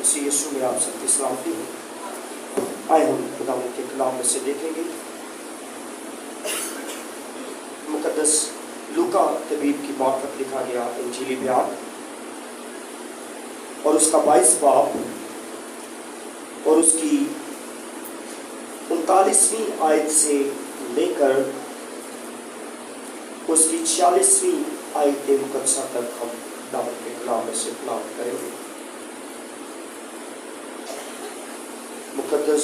مسیح یسوع میں آپ سب کی سلامتی ہو۔ آئے ہم خدا کے کلام میں سے دیکھیں گے مقدس لوکا طبیب کی معرفت لکھا گیا انجیلی بیان اور اس کا 22 باب اور اس کی 39ویں آیت سے لے کر اس کی 46ویں آیت مقدسہ تک ہم دعوت کے کلام میں سے تلاوت کریں گے۔ مقدس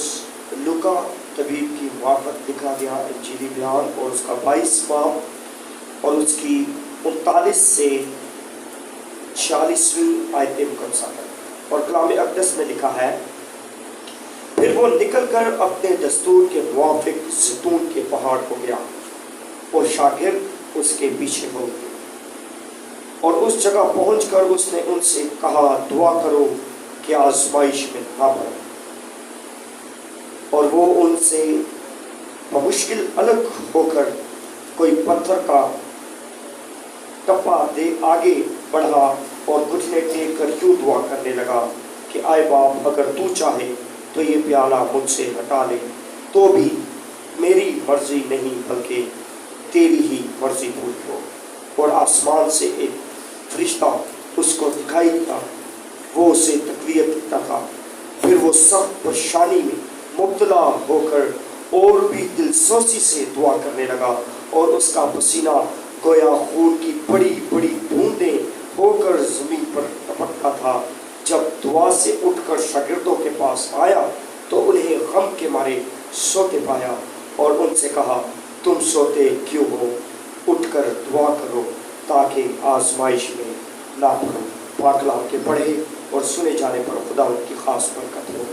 لوکا طبیب کی معرفت لکھا گیا انجیلی بیان اور اس کا 22 باب اور اس کی 39 سے 46ویں آیت مقدسہ تک، اور کلام اقدس میں لکھا ہے، پھر وہ نکل کر اپنے دستور کے موافق زیتون کے پہاڑ کو گیا اور شاگرد اس کے پیچھے ہو گئے، اور اس جگہ پہنچ کر اس نے ان سے کہا، دعا کرو کہ آزمائش میں نہ پڑو۔ اور وہ ان سے بمشکل الگ ہو کر کوئی پتھر کا ٹپا دے آگے بڑھا اور گھٹنے ٹیک کر یوں دعا کرنے لگا کہ آئے باپ، اگر تو چاہے تو یہ پیالہ مجھ سے ہٹا لے، تو بھی میری مرضی نہیں بلکہ تیری ہی مرضی پوری ہو۔ اور آسمان سے ایک فرشتہ اس کو دکھائی دیا، وہ اسے تقویت دیتا تھا۔ پھر وہ سخت پریشانی میں مبتلا ہو کر اور بھی دل سوزی سے دعا کرنے لگا، اور اس کا پسینہ گویا خون کی بڑی بڑی بوندیں ہو کر زمین پر ٹپکتا تھا۔ جب دعا سے اٹھ کر شاگردوں کے پاس آیا تو انہیں غم کے مارے سوتے پایا، اور ان سے کہا، تم سوتے کیوں ہو؟ اٹھ کر دعا کرو تاکہ آزمائش میں نہ پڑو۔ پاک کلام کے پڑھے اور سنے جانے پر خدا ان کی خاص برکت ہو۔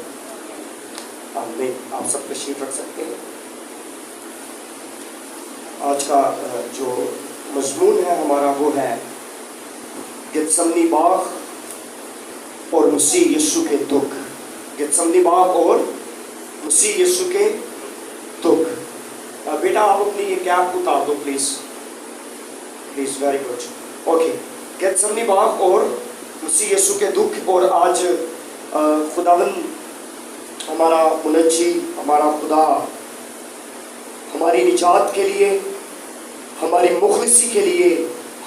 آمین۔ آپ سب تشریف رکھ سکتے ہیں۔ آج کا جو مضمون ہے ہمارا وہ ہے گتسمنی باغ اور مسیح یسوع کے دکھ۔ گتسمنی باغ اور مسیح یسوع کے دکھ۔ بیٹا آپ اپنی یہ کیپ اتار دو پلیز، ویری گڈ، اوکے۔ گتسمنی باغ اور مسیح یسوع کے دکھ۔ اور آج خداوند ہمارا منجی، ہمارا خدا ہماری نجات کے لیے، ہماری مخلصی کے لیے،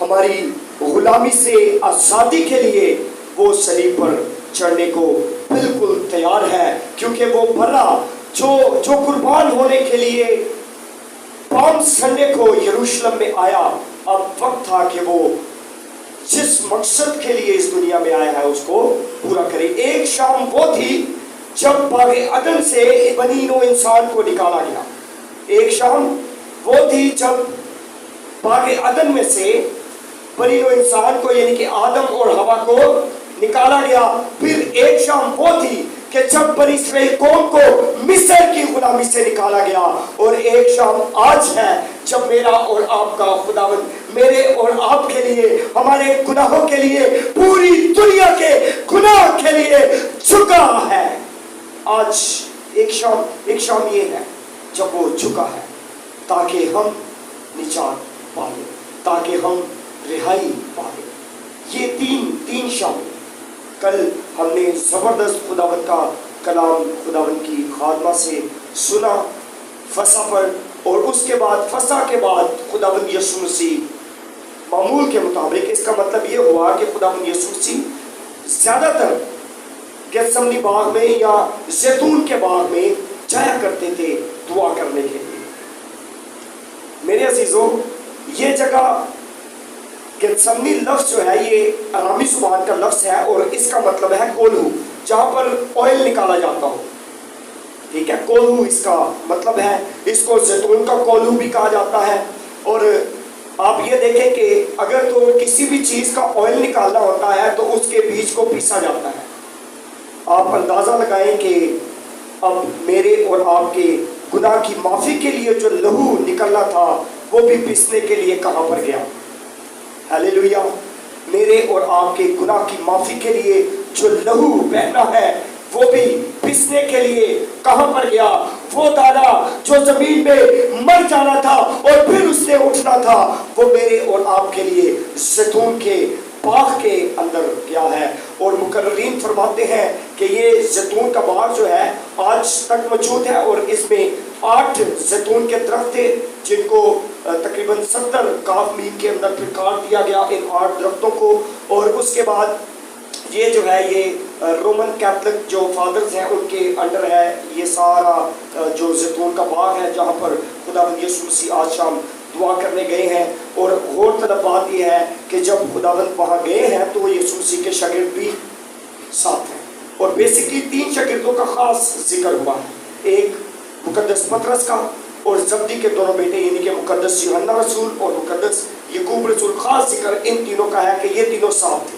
ہماری غلامی سے آزادی کے لیے وہ صلیب پر چڑھنے کو بالکل تیار ہے، کیونکہ وہ بھلا جو قربان ہونے کے لیے پالم سنڈے کو یروشلم میں آیا، اب وقت تھا کہ وہ جس مقصد کے لیے اس دنیا میں آیا ہے اس کو پورا کرے۔ ایک شام وہ تھی جب باغ عدن سے بنی نوع انسان کو نکالا گیا۔ ایک شام وہ تھی جب باغ عدن میں سے بنی نوع انسان کو یعنی کہ آدم اور حوا کو نکالا گیا۔ پھر ایک شام وہ تھی کہ جب بنی اسرائیل قوم کو مصر کی غلامی سے نکالا گیا، اور ایک شام آج ہے جب میرا اور آپ کا خداوند میرے اور آپ کے لیے، ہمارے گناہوں کے لیے، پوری دنیا کے گناہ کے لیے جھکا ہے۔ آج ایک شام یہ ہے جب وہ جھکا ہے تاکہ ہم نجات پائیں، تاکہ ہم رہائی پائیں۔ یہ تین شام کل ہم نے زبردست خداوند کا کلام خداوند کی خادمہ سے سنا فسح پر، اور اس کے بعد فسح کے بعد خداوند یسوع مسیح معمول کے مطابق، اس کا مطلب یہ ہوا کہ خداوند یسوع مسیح زیادہ تر گتسمنی باغ میں یا زیتون کے باغ میں جایا کرتے تھے دعا کرنے کے لیے۔ میرے عزیزوں، یہ جگہ گتسمنی لفظ جو ہے یہ ارامی زبان کا لفظ ہے، اور اس کا مطلب ہے کولہو، جہاں پر آئل نکالا جاتا ہو۔ ٹھیک ہے، کولہو اس کا مطلب ہے۔ اس کو زیتون کا کولہو بھی کہا جاتا ہے۔ اور آپ یہ دیکھیں کہ اگر تو کسی بھی چیز کا آئل نکالنا ہوتا ہے تو اس کے بیج کو پیسا جاتا ہے۔ آپ اندازہ لگائیں کہ اب میرے اور آپ کے گناہ کی معافی کے لیے جو لہو نکلنا تھا وہ بھی پیسنے کے لیے کہاں پر گیا؟ ہیلیلویا! میرے اور آپ کے گناہ کی معافی کے لیے جو لہو بہنا ہے وہ بھی پیسنے کے لیے کہاں پر گیا؟ وہ دانا جو زمین میں مر جانا تھا اور پھر اس نے اٹھنا تھا، وہ میرے اور آپ کے لیے زیتون کے باغ کے اندر گیا ہے، اور مقررین فرماتے ہیں کہ یہ زیتون کا باغ جو ہے آج تک موجود ہے، اور اس میں 8 زیتون کے درخت تھے جن کو تقریباً 70 کاف میم کے اندر پھر کاٹ دیا گیا ان 8 درختوں کو، اور اس کے بعد یہ جو ہے یہ رومن کیتھولک جو فادرز ہیں ان کے انڈر ہے یہ سارا جو زیتون کا باغ ہے جہاں پر خداوند یسوع مسیح آج شام دعا کرنے گئے ہیں۔ اور غور طلب بات یہ ہے کہ جب خداوند وہاں گئے ہیں تو یسوع مسیح کے شاگرد بھی ساتھ ہیں، اور بیسکلی 3 شاگردوں کا خاص ذکر ہوا ہے، ایک مقدس پطرس کا، اور زبدی کے دونوں بیٹے یعنی کہ مقدس یوحنا رسول اور مقدس یعقوب رسول، خاص ذکر ان تینوں کا ہے کہ یہ تینوں ساتھ تھے۔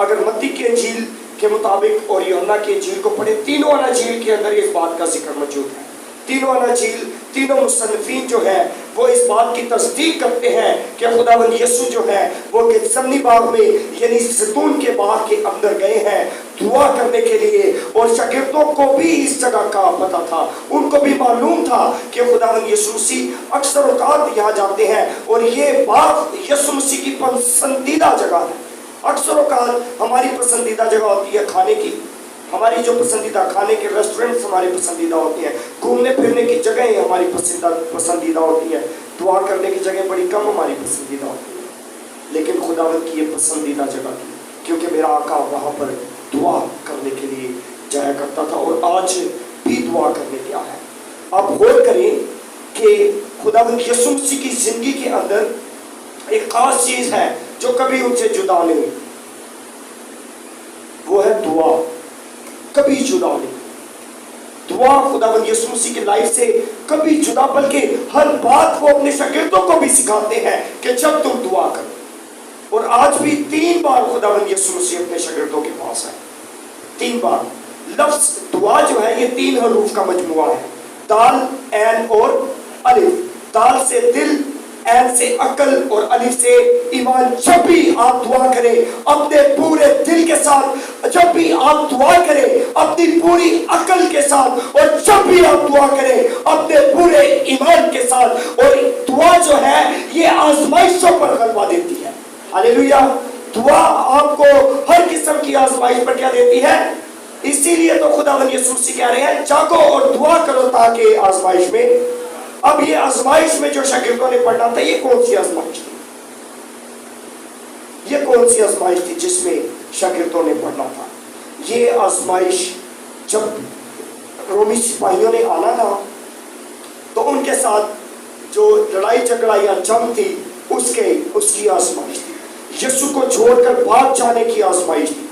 اگر متی کی انجیل کے مطابق اور یوحنا کی انجیل کو پڑھیں، تینوں اناجیل کے اندر اس بات کا ذکر موجود ہے۔ تینوں اناجیل، تینوں مصنفین جو ہیں وہ اس بات کی تصدیق کرتے ہیں کہ خداوند یسوع جو ہے وہ گتسمنی باغ میں یعنی زیتون کے باغ کے اندر گئے ہیں دعا کرنے کے لیے، اور شاگردوں کو بھی اس جگہ کا پتہ تھا، ان کو بھی معلوم تھا کہ خداوند یسوع مسیح اکثر اوقات یہاں جاتے ہیں، اور یہ باغ یسوع مسیح کی پسندیدہ جگہ ہے۔ اکثر اوقات ہماری پسندیدہ جگہ ہوتی ہے کھانے کی، ہماری جو پسندیدہ کھانے کے ریسٹورنٹس ہماری پسندیدہ ہوتی ہیں، گھومنے پھرنے کی جگہیں ہماری پسندیدہ ہوتی ہیں، دعا کرنے کی جگہ بڑی کم ہماری پسندیدہ ہوتی ہیں، لیکن خداوند کی یہ پسندیدہ جگہ تھی کیونکہ میرا آقا وہاں پر دعا کرنے کے لیے جایا کرتا تھا، اور آج بھی دعا کرنے گیا ہے۔ آپ غور کریں کہ خداوند یسوع مسیح کی زندگی کے اندر ایک خاص چیز ہے جو کبھی ان سے جدا نہیں، وہ ہے دعا، کبھی جدا نہیں۔ دعا خداوند یسوع مسیح کی لائف سے کبھی جدا، بلکہ ہر بات وہ اپنے شاگردوں کو بھی سکھاتے ہیں کہ جب تم دعا کرو، اور آج بھی 3 بار خداوند یسوع مسیح اپنے شاگردوں کے پاس ہے، 3 بار۔ لفظ دعا جو ہے یہ 3 حروف کا مجموعہ ہے، دال، عین اور الف۔ دال سے دل، عین سے عقل اور الف سے ایمان۔ جب بھی آپ دعا کریں اپنے پورے دل کے ساتھ، جب بھی آپ دعا کریں اپنی پوری عقل کے ساتھ، اور جب بھی آپ دعا کریں اپنے پورے ایمان کے ساتھ، اور دعا جو ہے یہ آزمائشوں پر غلبہ دیتی ہے۔ ہاللیلویا! دعا آپ کو ہر قسم کی آزمائش پر کیا دیتی ہے؟ اسی لیے تو خداوند یسوع مسیح کہہ رہے ہیں جاگو اور دعا کرو تاکہ آزمائش میں۔ اب یہ آزمائش میں جو شاگردوں نے پڑھنا تھا، یہ کون سی آزمائش تھی؟ یہ کون سی آزمائش تھی جس میں شاگردوں نے پڑھنا تھا؟ یہ آزمائش جب رومی سپاہیوں نے آنا تھا تو ان کے ساتھ جو لڑائی جھگڑا یا جنگ تھی اس کی آزمائش تھی، یسوع کو چھوڑ کر بھاگ جانے کی آزمائش تھی۔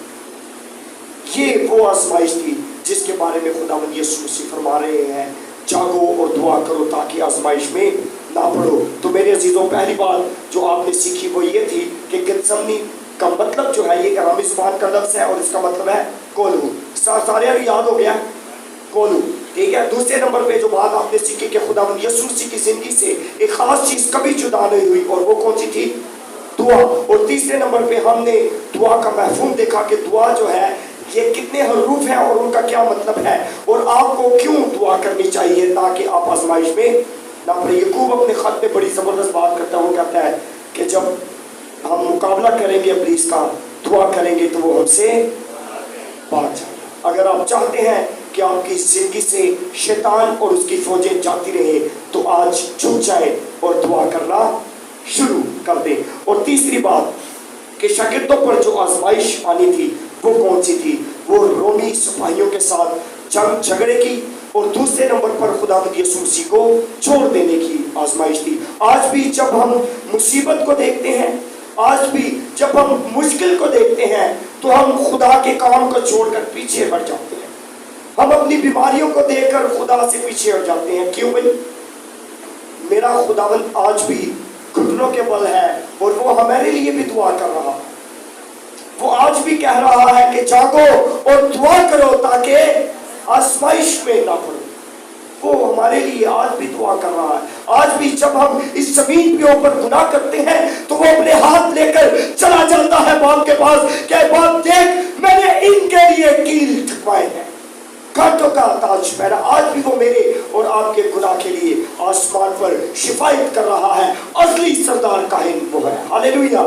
یہ وہ آزمائش تھی جس کے بارے میں خداوند یسوع مسیح فرما رہے ہیں جاگو اور دعا کرو تاکہ آزمائش میں نہ پڑو۔ تو میرے عزیزوں، پہلی بات جو آپ نے سیکھی وہ یہ تھی کہ گتسمنی کا مطلب جو ہے یہ ارامی زبان کا لفظ ہے اور اس کا مطلب ہے کولو۔ سارے یاد ہو گیا کولو، ٹھیک ہے۔ دوسرے نمبر پہ جو بات آپ نے سیکھی کہ خداوند یسوع مسیح کی زندگی سے ایک خاص چیز کبھی جدا نہیں ہوئی، اور وہ کون سی تھی؟ دعا۔ اور تیسرے نمبر پہ ہم نے دعا کا مفہوم دیکھا کہ دعا جو ہے یہ کتنے حروف ہیں اور ان کا کیا مطلب ہے، اور آپ کو کیوں دعا کرنی چاہیے تاکہ آپ آزمائش میں نہ پڑے۔ یعقوب اپنے خط میں بڑی زبردست بات کرتا ہے، وہ کہتا ہے کہ جب ہم مقابلہ کریں گے ابلیس کا، دعا کریں گے تو وہ ہم سے بھاگ جائے۔ اگر آپ چاہتے ہیں کہ آپ کی زندگی سے شیطان اور اس کی فوجیں جاتی رہیں تو آج جھک جائیں اور دعا کرنا شروع کر دیں۔ اور تیسری بات کہ شاگردوں پر جو آزمائش آنی تھی وہ کون سی تھی؟ وہ رومی سپاہیوں کے ساتھ جنگ جھگڑے کی، اور دوسرے نمبر پر خداوند یسوع مسیح کو چھوڑ دینے کی آزمائش تھی۔ آج بھی جب ہم مصیبت کو دیکھتے ہیں، آج بھی جب ہم مشکل کو دیکھتے ہیں تو ہم خدا کے کام کو چھوڑ کر پیچھے ہٹ جاتے ہیں، ہم اپنی بیماریوں کو دیکھ کر خدا سے پیچھے ہٹ جاتے ہیں۔ کیوں بھائی؟ میرا خداوند آج بھی گھٹنوں کے بل ہے اور وہ ہمارے لیے بھی دعا کر رہا ہے، وہ آج بھی کہہ رہا ہے کہ جاگو اور دعا کرو تاکہ آزمائش میں نہ پڑو۔ وہ ہمارے لیے آج بھی دعا کر رہا ہے۔ آج بھی جب ہم اس زمین کے اوپر گناہ کرتے ہیں تو وہ اپنے ہاتھ لے کر چلا جاتا ہے باپ کے پاس کہ باپ دیکھ میں نے ان کے لیے کیل ٹھکوائے ہیں، کانٹوں کا تاج پہنا۔ آج بھی وہ میرے اور آپ کے گناہ کے لیے آسمان پر شفاعت کر رہا ہے۔ اصلی سردار کاہن وہ ہے۔ ہاللیلویا!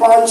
5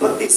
32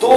2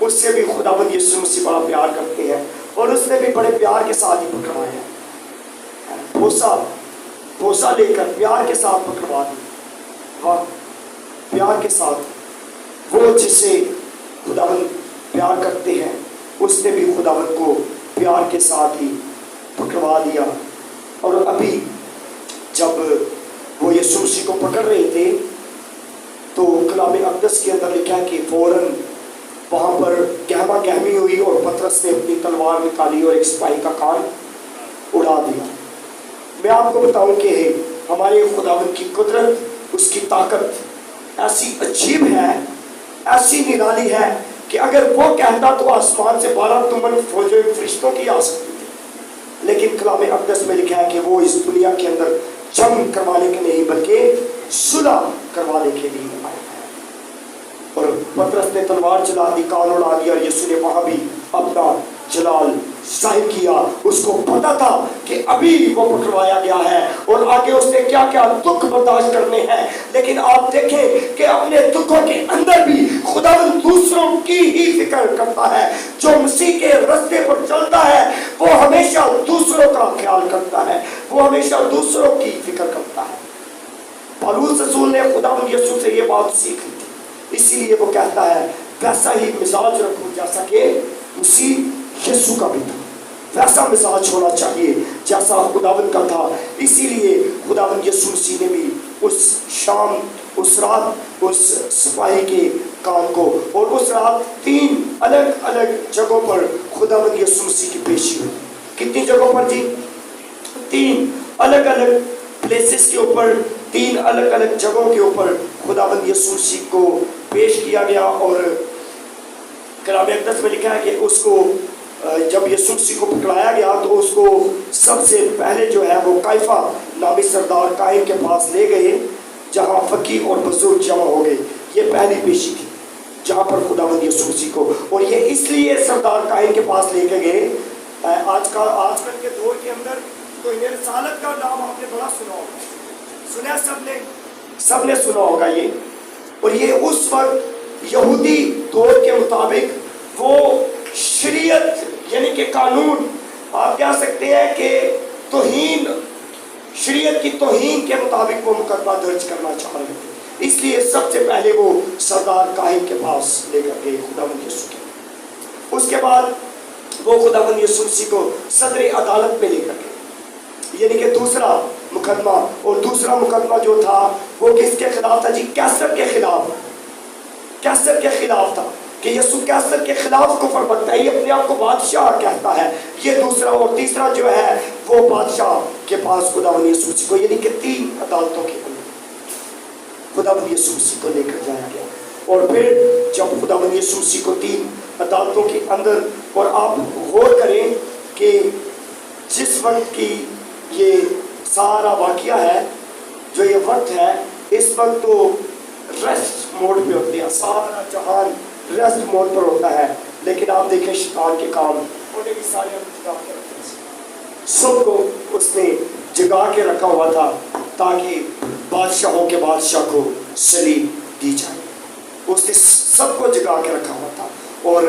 اس سے بھی خداوند یسوع مسیح بڑا پیار کرتے ہیں اور اس نے بھی بڑے پیار کے ساتھ ہی پکڑوایا ہے. بوسہ لے کر پیار کے ساتھ پکڑوا دی. واہ، پیار کے ساتھ. وہ جسے خداوند پیار کرتے ہیں اس نے بھی خداوند کو پیار کے ساتھ ہی پکڑوا دیا. اور ابھی جب وہ یسوع مسیح کو پکڑ رہے تھے تو کلام اقدس کے اندر لکھا ہے کہ فوراً وہاں پر گہما گہمی ہوئی اور پطرس نے اپنی تلوار نکالی اور ایک سپاہی کا کان اڑا دیا. میں آپ کو بتاؤں کہ ہمارے خداوند کی قدرت، اس کی طاقت ایسی عجیب ہے، ایسی نرالی ہے کہ اگر وہ کہتا تو آسمان سے 12 تمن فوجیں فرشتوں کی آ سکتی تھی. لیکن کلام اقدس میں لکھا ہے کہ وہ اس دنیا کے اندر جنگ کروانے کے نہیں بلکہ صلح کروانے کے لیے آئے ہیں. اور پطرس نے تلوار چلا دی، کان اڑا دیا، اور یسوع نے وہاں بھی اپنا جلال ظاہر کیا. اس کو پتا تھا کہ ابھی وہ پکڑوایا گیا ہے اور آگے اس نے کیا کیا دکھ برداشت کرنے ہیں. لیکن آپ دیکھیں کہ اپنے دکھوں کے اندر بھی خداوند دوسروں کی ہی فکر کرتا ہے. جو مسیح کے راستے پر چلتا ہے وہ ہمیشہ دوسروں کا خیال کرتا ہے، وہ ہمیشہ دوسروں کی فکر کرتا ہے. پالوس رسول نے خداوند یسوع سے یہ بات سیکھ لی تھی، اسی لیے وہ کہتا ہے ویسا ہی مزاج رکھو جیسا کہ مسیح یسوع کا بھی تھا. ویسا مزاج ہونا چاہیے جیسا خداوند کا تھا. اسی لیے خداوند یسوع مسیح نے بھی اس شام، اس رات، اس سپاہی کے کان کو، اور اس رات 3 الگ الگ جگہوں پر خداوند یسوع مسیح کی پیشی ہوئی. کتنی جگہوں پر جی؟ 3 الگ الگ پلیسز کے اوپر، 3 الگ الگ جگہوں کے اوپر خداوند یسوع مسیح کو پیش کیا گیا. اور کلام اقدس میں لکھا ہے کہ اس کو جب یسوع مسیح کو پکڑایا گیا تو اس کو سب سے پہلے جو ہے وہ قیافہ نامی سردار کاہن کے پاس لے گئے، جہاں فقیہ اور بزرگ جمع ہو گئے. یہ پہلی پیشی تھی جہاں پر خداوند یسوع مسیح کو، اور یہ اس لیے سردار کاہن کے پاس لے کے گئے. آج کل کے دور کے اندر تو یہ رسالت کا نام آپ نے بڑا سنا ہوگا، سنا سب نے سنا ہوگا یہ. اور یہ اس وقت یہودی دور کے مطابق وہ شریعت یعنی کہ قانون، آپ کہہ سکتے ہیں کہ توہین، شریعت کی توہین کے مطابق وہ مقدمہ درج کرنا چاہ رہے تھے. اس لیے سب سے پہلے وہ سردار کاہن کے پاس لے کر گئے خداوند یسوع کے. اس کے بعد وہ خداوند یسوع مسیح کو صدر عدالت میں لے کر گئے، یعنی کہ دوسرا مقدمہ. اور دوسرا مقدمہ جو تھا وہ کس کے خلاف تھا جی؟ کیسر کے خلاف. کیسر کے خلاف تھا کہ یسوع کیسر کے خلاف کفر بکتا ہے، یہ اپنے آپ کو بادشاہ کہتا ہے. یہ دوسرا. اور تیسرا جو ہے وہ بادشاہ کے پاس خداوند یسوع مسیح کو، یعنی کہ 3 عدالتوں کے اندر خداوند یسوع مسیح کو لے کر جایا گیا. اور پھر جب خداوند یسوع مسیح کو 3 عدالتوں کے اندر، اور آپ غور کریں کہ جس وقت کی یہ سارا واقعہ ہے، جو یہ وقت ہے، اس وقت تو ریسٹ موڈ پہ ہوتے ہیں، سارا جہان ریسٹ موڈ پر ہوتا ہے. لیکن آپ دیکھیں شیطان کے کام، انہیں بھی سارے جگا کے رکھتے ہیں، سب کو اس نے جگا کے رکھا ہوا تھا تاکہ بادشاہوں کے بادشاہ کو صلیب دی جائے. اس نے سب کو جگا کے رکھا ہوا تھا. اور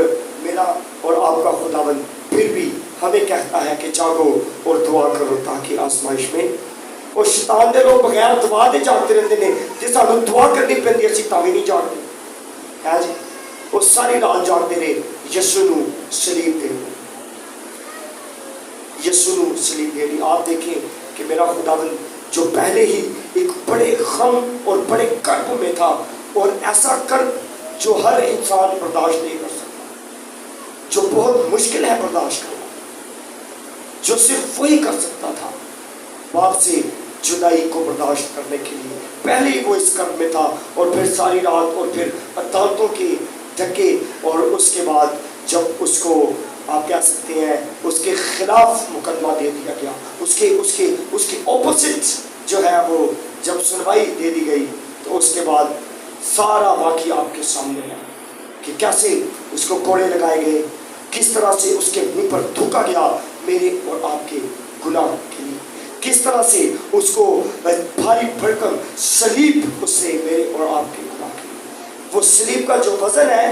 میرا اور آپ کا خداوند پھر بھی ہمیں کہتا ہے کہ جاگو اور دعا کرو تاکہ آزمائش میں. اور شیطان دے لوگ بغیر دعا دے جاگتے رہتے ہیں، جس سانو دعا کرنی پیندی اسی تاوی نہیں جاگتے ہے جی. وہ ساری رات جاگتے رہے. یسوع نو صلیب دے، یسوع نو صلیب دے. آپ دیکھیں کہ میرا خداوند جو پہلے ہی ایک بڑے غم اور بڑے کرب میں تھا، اور ایسا کرب جو ہر انسان برداشت نہیں کر سکتا، جو بہت مشکل ہے برداشت کرنا، جو صرف وہی کر سکتا تھا باپ سے جدائی کو برداشت کرنے کے لیے. پہلے ہی وہ اس کرب میں تھا، اور پھر ساری رات، اور پھر عدالتوں کے دھکے، اور اس کے بعد جب اس کو آپ کہہ سکتے ہیں اس کے خلاف مقدمہ دے دیا گیا، اس کے اپوزٹ جو ہے وہ جب سنوائی دے دی گئی، تو اس کے بعد سارا واقعہ آپ کے سامنے ہے کہ کیسے اس کو کوڑے لگائے گئے، کس طرح سے اس کے منہ پر تھوکا گیا میرے اور آپ کے گناہ کے لیے، کس طرح سے اس کو بھاری بھرکم صلیب اس نے میرے اور آپ کے گناہ کے لیے. وہ صلیب کا جو وزن ہے،